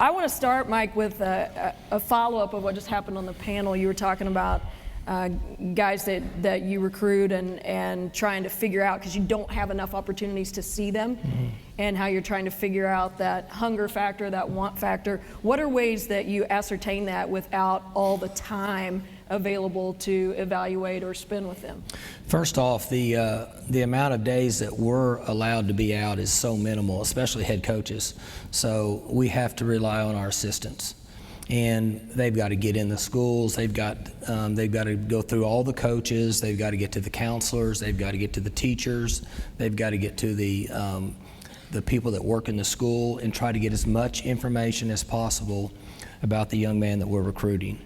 I want to start, Mike, with a follow-up of what just happened on the panel. You were talking about guys that you recruit and trying to figure out, because you don't have enough opportunities to see them, and how you're trying to figure out that hunger factor, that want factor. What are ways that you ascertain that without all the time available to evaluate or spend with them? First off, the amount of days that we're allowed to be out is so minimal, especially head coaches. So we have to rely on our assistants, and they've got to get in the schools. They've got to go through all the coaches. They've got to get to the counselors. They've got to get to the teachers. They've got to get to the people that work in the school and try to get as much information as possible about the young man that we're recruiting.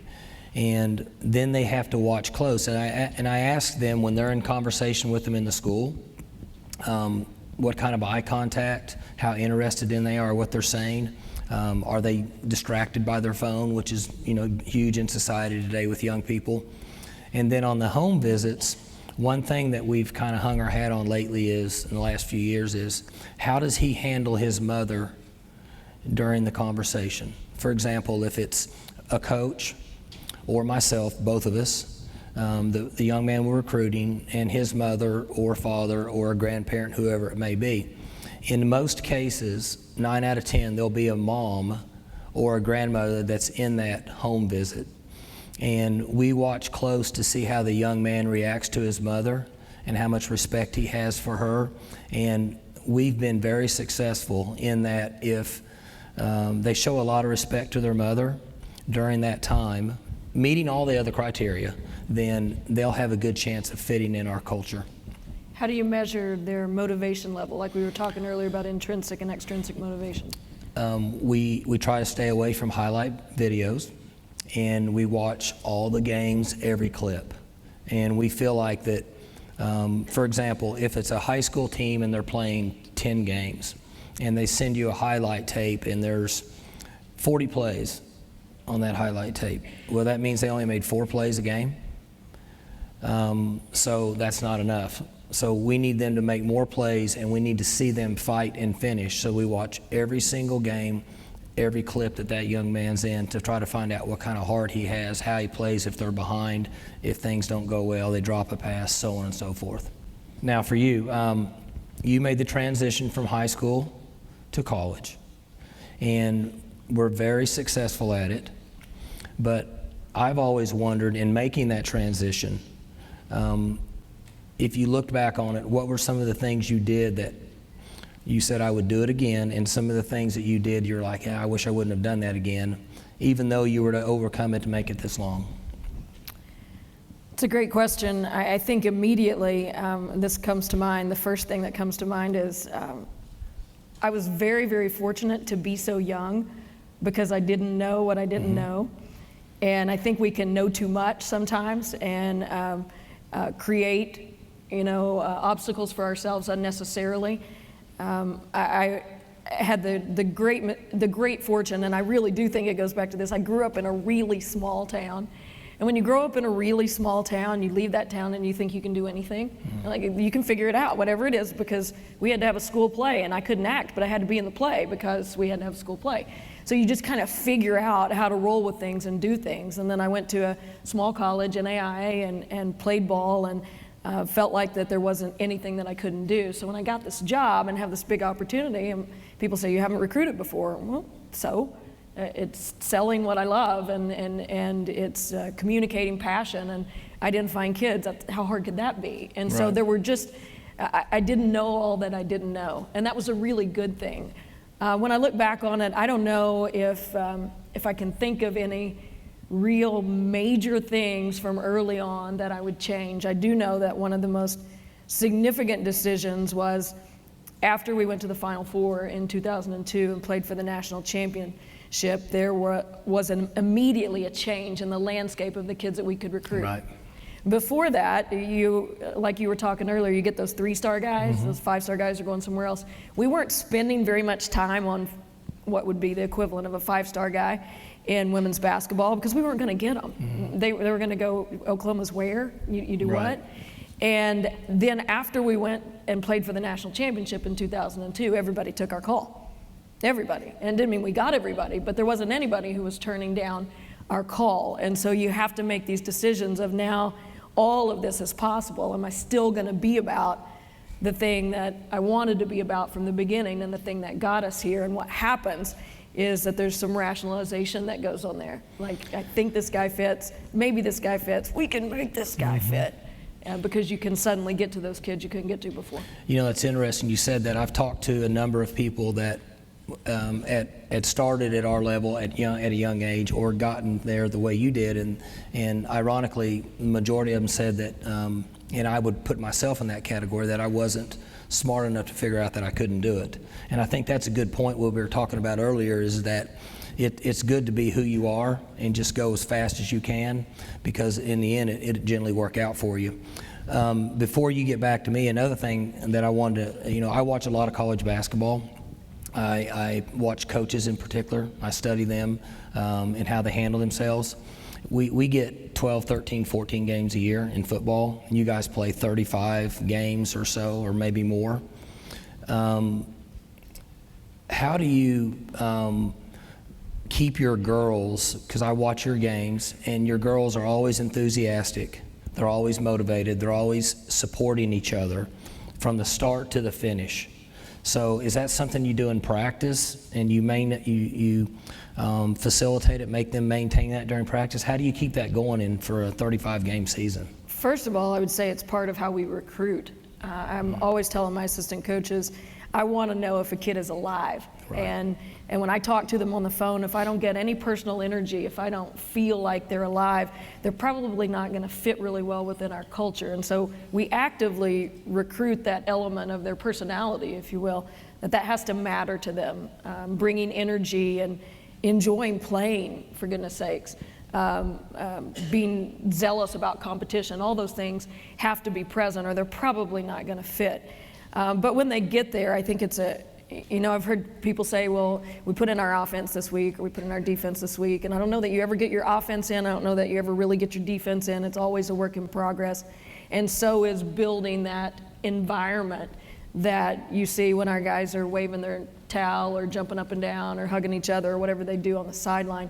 And then they have to watch close. And I ask them when they're in conversation with them in the school, what kind of eye contact, how interested in they are, what they're saying. Are they distracted by their phone, which is huge in society today with young people. And then on the home visits, one thing that we've kind of hung our hat on lately is, in the last few years, is how does he handle his mother during the conversation? For example, if it's a coach or myself, both of us, the young man we're recruiting, and his mother or father or a grandparent, whoever it may be. In most cases, 9 out of 10, there'll be a mom or a grandmother that's in that home visit. And we watch close to see how the young man reacts to his mother and how much respect he has for her. And we've been very successful in that if they show a lot of respect to their mother during that time, meeting all the other criteria, then they'll have a good chance of fitting in our culture. How do you measure their motivation level? Like we were talking earlier about intrinsic and extrinsic motivation. We try to stay away from highlight videos, and we watch all the games, every clip. And we feel like that, for example, if it's a high school team and they're playing 10 games, and they send you a highlight tape and there's 40 plays on that highlight tape, well, that means they only made 4 plays a game. So that's not enough. So we need them to make more plays, and we need to see them fight and finish. So we watch every single game, every clip that young man's in, to try to find out what kind of heart he has, how he plays if they're behind, if things don't go well, they drop a pass, so on and so forth. Now for you, you made the transition from high school to college, and we're very successful at it. But I've always wondered, in making that transition, if you looked back on it, what were some of the things you did that you said, I would do it again, and some of the things that you did, you're like, I wish I wouldn't have done that again, even though you were to overcome it to make it this long? It's a great question. I think immediately this comes to mind. The first thing that comes to mind is I was very, very fortunate to be so young, because I didn't know what I didn't know. And I think we can know too much sometimes and create obstacles for ourselves unnecessarily. I had the great fortune, and I really do think it goes back to this. I grew up in a really small town, and when you grow up in a really small town, you leave that town and you think you can do anything. Like, you can figure it out, whatever it is, because we had to have a school play, and I couldn't act, but I had to be in the play because we had to have a school play. So you just kind of figure out how to roll with things and do things. And then I went to a small college in AIA and played ball, and felt like that there wasn't anything that I couldn't do. So when I got this job and have this big opportunity, and people say, you haven't recruited before. Well, so it's selling what I love, and it's communicating passion and identifying kids. How hard could that be? And so there were just, I didn't know all that I didn't know, and that was a really good thing. When I look back on it, I don't know if I can think of any real major things from early on that I would change. I do know that one of the most significant decisions was after we went to the Final Four in 2002 and played for the national championship, there was immediately a change in the landscape of the kids that we could recruit. Right. Before that, like you were talking earlier, you get those 3-star guys, those 5-star guys are going somewhere else. We weren't spending very much time on what would be the equivalent of a 5-star guy in women's basketball, because we weren't going to get them. They were going to go, Oklahoma's where? You do what? And then after we went and played for the national championship in 2002, everybody took our call. everybody. And it didn't mean we got everybody, but there wasn't anybody who was turning down our call. And so you have to make these decisions of now all of this is possible. Am I still going to be about the thing that I wanted to be about from the beginning and the thing that got us here? And what happens is that there's some rationalization that goes on there. Like, I think this guy fits, maybe this guy fits, we can make this guy fit. Because you can suddenly get to those kids you couldn't get to before. You know, it's interesting you said that. I've talked to a number of people that had started at our level at a young age or gotten there the way you did, and ironically, the majority of them said that, and I would put myself in that category, that I wasn't smart enough to figure out that I couldn't do it. And I think that's a good point. What we were talking about earlier is that it's good to be who you are and just go as fast as you can, because in the end it generally work out for you. Before you get back to me, another thing that I wanted to, I watch a lot of college basketball. I watch coaches in particular. I study them and how they handle themselves. We get 12, 13, 14 games a year in football. You guys play 35 games or so, or maybe more. How do you keep your girls, because I watch your games, and your girls are always enthusiastic, they're always motivated, they're always supporting each other from the start to the finish. So is that something you do in practice, and you facilitate it, make them maintain that during practice? How do you keep that going for a 35-game season? First of all, I would say it's part of how we recruit. I'm always telling my assistant coaches, I want to know if a kid is alive. Right. And when I talk to them on the phone, if I don't get any personal energy, if I don't feel like they're alive, they're probably not going to fit really well within our culture. And so we actively recruit that element of their personality, if you will, that has to matter to them, bringing energy and enjoying playing, for goodness sakes. Being zealous about competition, all those things have to be present or they're probably not going to fit. But when they get there, I think it's I've heard people say, well, we put in our offense this week or we put in our defense this week, and I don't know that you ever get your offense in. I don't know that you ever really get your defense in. It's always a work in progress. And so is building that environment that you see when our guys are waving their towel or jumping up and down or hugging each other or whatever they do on the sideline.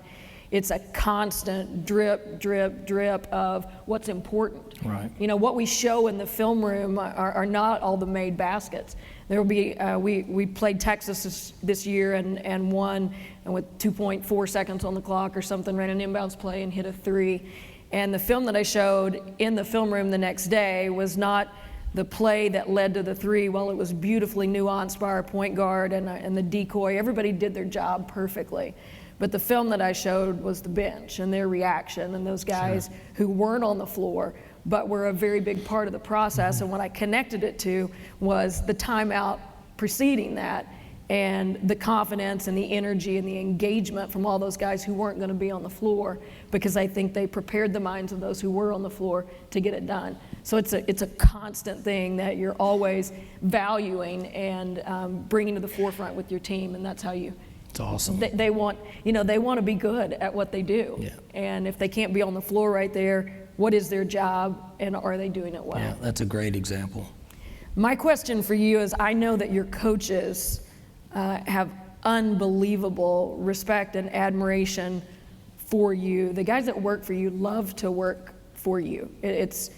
It's a constant drip, drip, drip of what's important. Right. What we show in the film room are not all the made baskets. There will be, we played Texas this year and won, and with 2.4 seconds on the clock or something, ran an inbounds play and hit a three. And the film that I showed in the film room the next day was not the play that led to the three. Well, it was beautifully nuanced by our point guard and the decoy. Everybody did their job perfectly. But the film that I showed was the bench and their reaction and those guys who weren't on the floor but were a very big part of the process. And what I connected it to was the timeout preceding that and the confidence and the energy and the engagement from all those guys who weren't going to be on the floor, because I think they prepared the minds of those who were on the floor to get it done. So it's a constant thing that you're always valuing and bringing to the forefront with your team, and that's how you. It's awesome. They want to be good at what they do. Yeah. And if they can't be on the floor right there, what is their job and are they doing it well? Yeah, that's a great example. My question for you is, I know that your coaches have unbelievable respect and admiration for you. The guys that work for you love to work for you. It's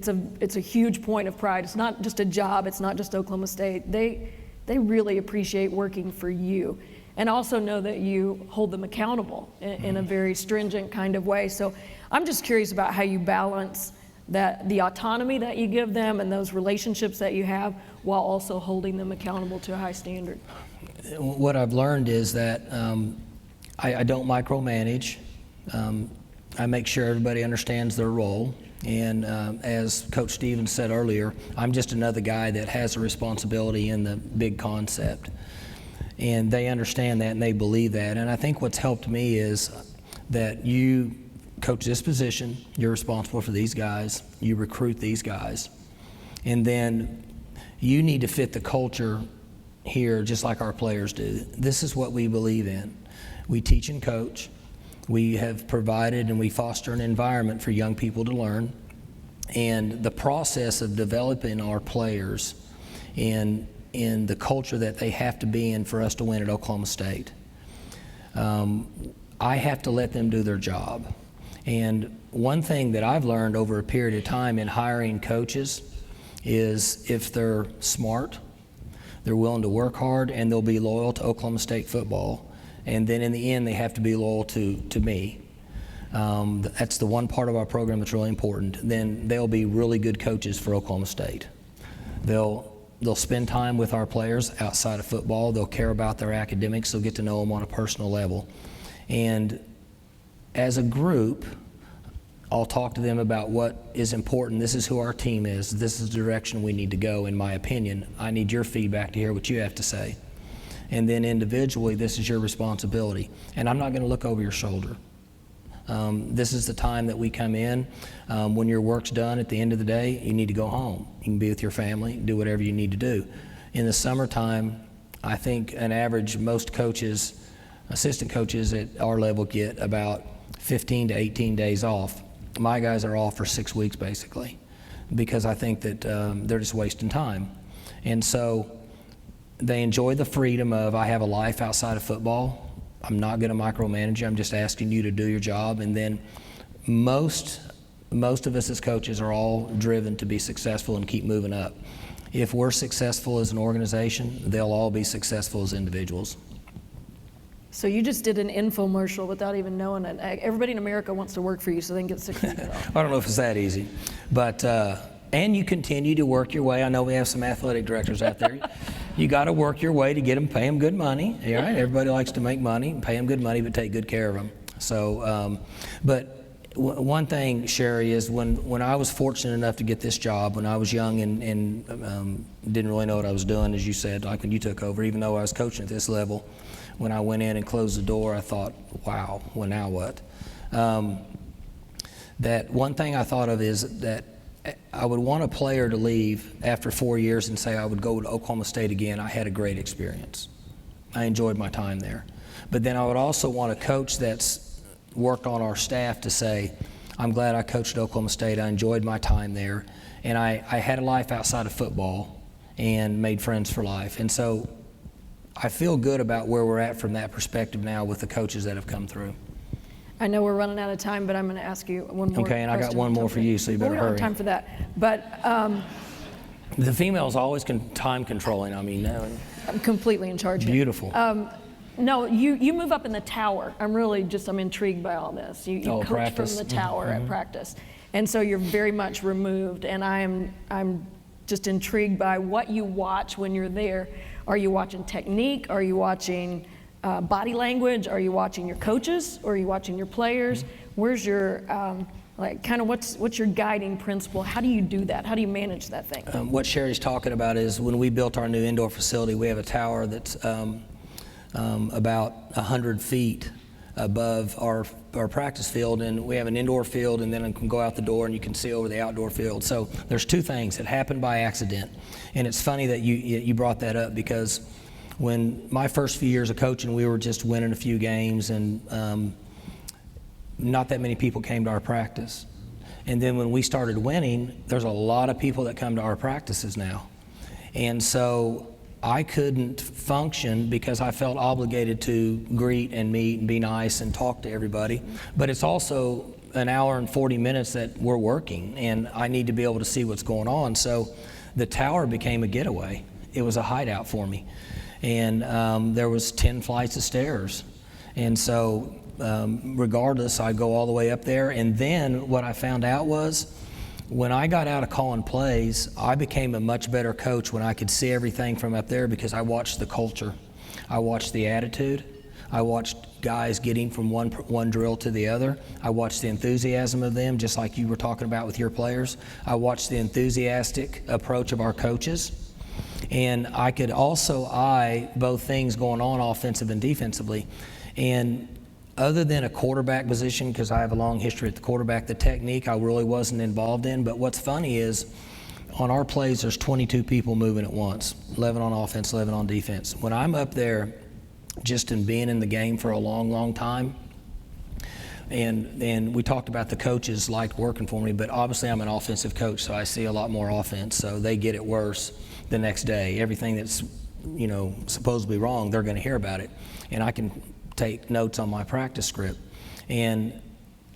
a huge point of pride. It's not just a job. It's not just Oklahoma State. They really appreciate working for you, and also know that you hold them accountable in a very stringent kind of way. So I'm just curious about how you balance the autonomy that you give them and those relationships that you have while also holding them accountable to a high standard. What I've learned is that I don't micromanage. I make sure everybody understands their role. And as Coach Stevens said earlier, I'm just another guy that has a responsibility in the big concept. And they understand that and they believe that. And I think what's helped me is that you coach this position, you're responsible for these guys, you recruit these guys, and then you need to fit the culture here just like our players do. This is what we believe in. We teach and coach. We have provided and we foster an environment for young people to learn. And the process of developing our players and in the culture that they have to be in for us to win at Oklahoma State. I have to let them do their job. And one thing that I've learned over a period of time in hiring coaches is if they're smart, they're willing to work hard, and they'll be loyal to Oklahoma State football. And then in the end, they have to be loyal to me. That's the one part of our program that's really important. Then they'll be really good coaches for Oklahoma State. They'll spend time with our players outside of football. They'll care about their academics. They'll get to know them on a personal level. And as a group, I'll talk to them about what is important. This is who our team is. This is the direction we need to go, in my opinion. I need your feedback to hear what you have to say. And then individually, this is your responsibility. And I'm not going to look over your shoulder. This is the time that we come in. When your work's done at the end of the day, you need to go home. You can be with your family, do whatever you need to do. In the summertime, I think an average, most coaches, assistant coaches at our level get about 15 to 18 days off. My guys are off for 6 weeks basically, because I think that they're just wasting time. And so they enjoy the freedom of, I have a life outside of football. I'm not going to micromanage you. I'm just asking you to do your job. And then most of us as coaches are all driven to be successful and keep moving up. If we're successful as an organization, they'll all be successful as individuals. So you just did an infomercial without even knowing it. Everybody in America wants to work for you so they can get 6 weeks off. I don't know if it's that easy, but and you continue to work your way. I know we have some athletic directors out there. You got to work your way to get them, pay them good money. All right, everybody likes to make money, pay them good money, but take good care of them. So, one thing, Sherri, is when I was fortunate enough to get this job when I was young and didn't really know what I was doing, as you said, like when you took over, even though I was coaching at this level. When I went in and closed the door, I thought, wow, well, now what? That one thing I thought of is that I would want a player to leave after 4 years and say I would go to Oklahoma State again. I had a great experience. I enjoyed my time there. But then I would also want a coach that's worked on our staff to say, I'm glad I coached at Oklahoma State. I enjoyed my time there. And I had a life outside of football and made friends for life. And so I feel good about where we're at from that perspective now with the coaches that have come through. I know we're running out of time, but I'm going to ask you one more Okay, and I got one more for you, so you better hurry. We hurry. don't have time for that. But the female's always time controlling. I mean, I'm completely in charge. Beautiful. No, you move up in the tower. I'm intrigued by all this. You coach practice. from the tower at practice. And so you're very much removed, and I'm just intrigued by what you watch when you're there. Are you watching technique? Are you watching body language? Are you watching your coaches? Or are you watching your players? Where's your, what's your guiding principle? How do you do that? How do you manage that thing? What Sherri's talking about is when we built our new indoor facility, we have a tower that's about 100 feet above our practice field, and we have an indoor field, and then you can go out the door and you can see over the outdoor field. So there's two things that happened by accident, and it's funny that you brought that up, because when my first few years of coaching, we were just winning a few games, and not that many people came to our practice. And then when we started winning, there's a lot of people that come to our practices now, and so I couldn't function because I felt obligated to greet and meet and be nice and talk to everybody. But it's also an hour and 40 minutes that we're working, and I need to be able to see what's going on. So the tower became a getaway. It was a hideout for me. And there was 10 flights of stairs. And so regardless, I go all the way up there. And then what I found out was, when I got out of calling plays, I became a much better coach when I could see everything from up there, because I watched the culture. I watched the attitude. I watched guys getting from one drill to the other. I watched the enthusiasm of them, just like you were talking about with your players. I watched the enthusiastic approach of our coaches. And I could also eye both things going on offensive and defensively. And other than a quarterback position, because I have a long history at the quarterback, the technique I really wasn't involved in. But what's funny is, on our plays, there's 22 people moving at once, 11 on offense, 11 on defense. When I'm up there, just in being in the game for a long, long time, and we talked about the coaches liked working for me, but obviously I'm an offensive coach, so I see a lot more offense, so they get it worse. the next day. Everything that's, supposedly wrong, they're going to hear about it. And I can take notes on my practice script. And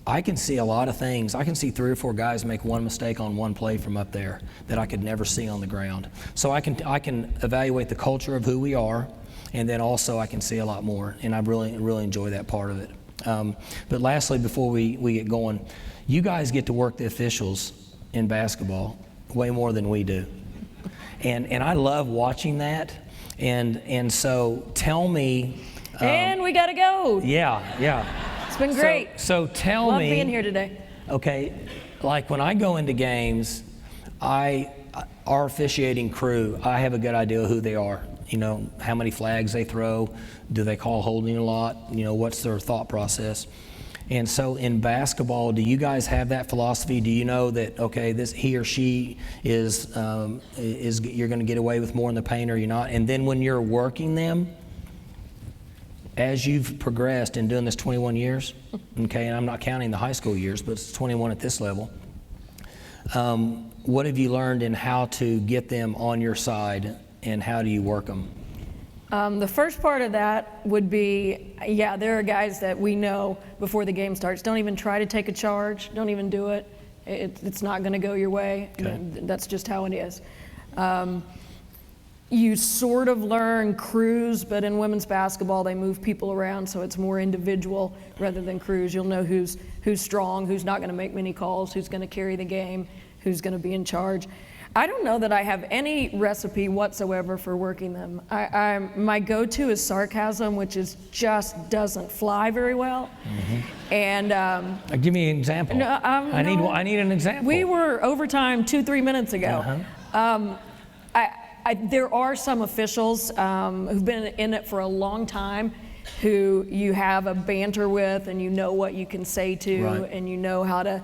I can see a lot of things. I can see 3 or 4 guys make one mistake on one play from up there that I could never see on the ground. So I can evaluate the culture of who we are, and then also I can see a lot more, and I really enjoy that part of it. But lastly, before we get going, you guys get to work the officials in basketball way more than we do. And I love watching that. And so tell me. And we got to go. Yeah. It's been great. So tell Love me. being here today. Okay, like when I go into games, our officiating crew, I have a good idea who they are. How many flags they throw, do they call holding a lot, what's their thought process. And so in basketball, do you guys have that philosophy? Do you know that, okay, he or she is you're going to get away with more in the paint, or you're not? And then when you're working them, as you've progressed in doing this 21 years, okay, and I'm not counting the high school years, but it's 21 at this level, what have you learned in how to get them on your side, and how do you work them? The first part of that would be, there are guys that we know before the game starts, don't even try to take a charge, don't even do it. It's not going to go your way. Okay. That's just how it is. You sort of learn crews, but in women's basketball, they move people around, so it's more individual rather than crews. You'll know who's strong, who's not going to make many calls, who's going to carry the game, who's going to be in charge. I don't know that I have any recipe whatsoever for working them. My go-to is sarcasm, which just doesn't fly very well. Mm-hmm. And give me an example. No, I need an example. We were overtime 2-3 minutes ago. Uh-huh. There are some officials who've been in it for a long time, who you have a banter with, and you know what you can say to, right, and you know how to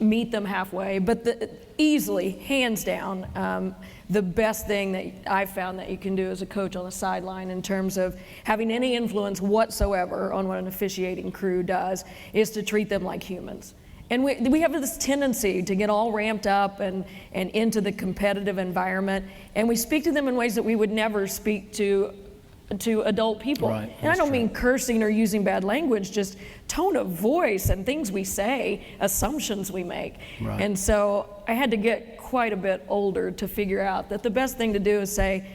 meet them halfway. But easily, hands down, the best thing that I've found that you can do as a coach on the sideline in terms of having any influence whatsoever on what an officiating crew does is to treat them like humans. And we have this tendency to get all ramped up and into the competitive environment, and we speak to them in ways that we would never speak to adult people. Right, and I don't mean cursing or using bad language, just tone of voice and things we say, assumptions we make. Right. And so I had to get quite a bit older to figure out that the best thing to do is say,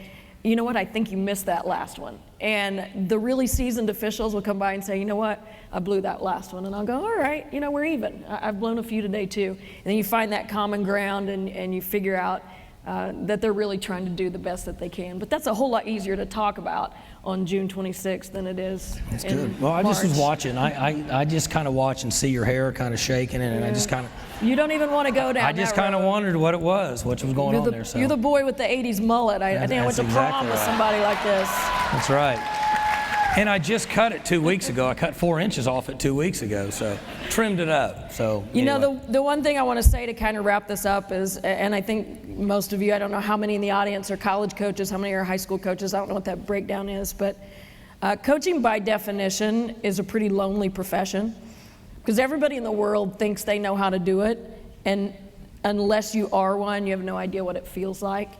you know what, I think you missed that last one. And the really seasoned officials will come by and say, you know what, I blew that last one. And I'll go, all right, we're even. I've blown a few today too. And then you find that common ground, and you figure out that they're really trying to do the best that they can. But that's a whole lot easier to talk about on June 26th than it is That's in good. Well, I just was watching. I just kind of watch and see your hair kind of shaking, and I just kind of. You don't even want to go down. I just kind of wondered what was going on there. So you're the boy with the '80s mullet. I think I went to prom with somebody like this. That's right. And I just cut it 2 weeks ago. I cut 4 inches off it 2 weeks ago, so trimmed it up. So anyway. The one thing I want to say to kind of wrap this up is, and I think most of you, I don't know how many in the audience are college coaches, how many are high school coaches, I don't know what that breakdown is, but coaching by definition is a pretty lonely profession, because everybody in the world thinks they know how to do it, and unless you are one, you have no idea what it feels like.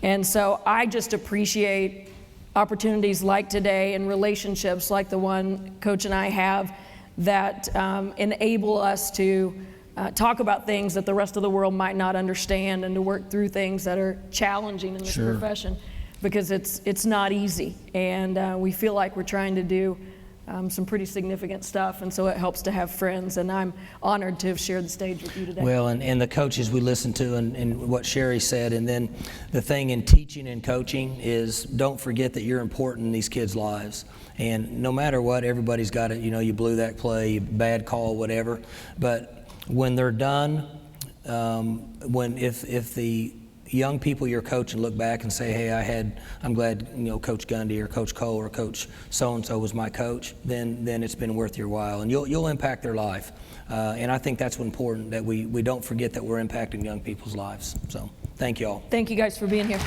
And so I just appreciate opportunities like today and relationships like the one Coach and I have that enable us to talk about things that the rest of the world might not understand, and to work through things that are challenging in this profession, because it's not easy, and we feel like we're trying to do some pretty significant stuff, and so it helps to have friends, and I'm honored to have shared the stage with you today. Well, and the coaches we listened to, and what Sherri said, and then the thing in teaching and coaching is, don't forget that you're important in these kids' lives. And no matter what, everybody's got it. You blew that play, bad call, whatever. But when they're done, if the young people you're coaching look back and say, hey, I'm glad Coach Gundy or Coach Coale or Coach so-and-so was my coach, then it's been worth your while, and you'll impact their life. And I think that's important, that we don't forget that we're impacting young people's lives. So thank you all. Thank you guys for being here.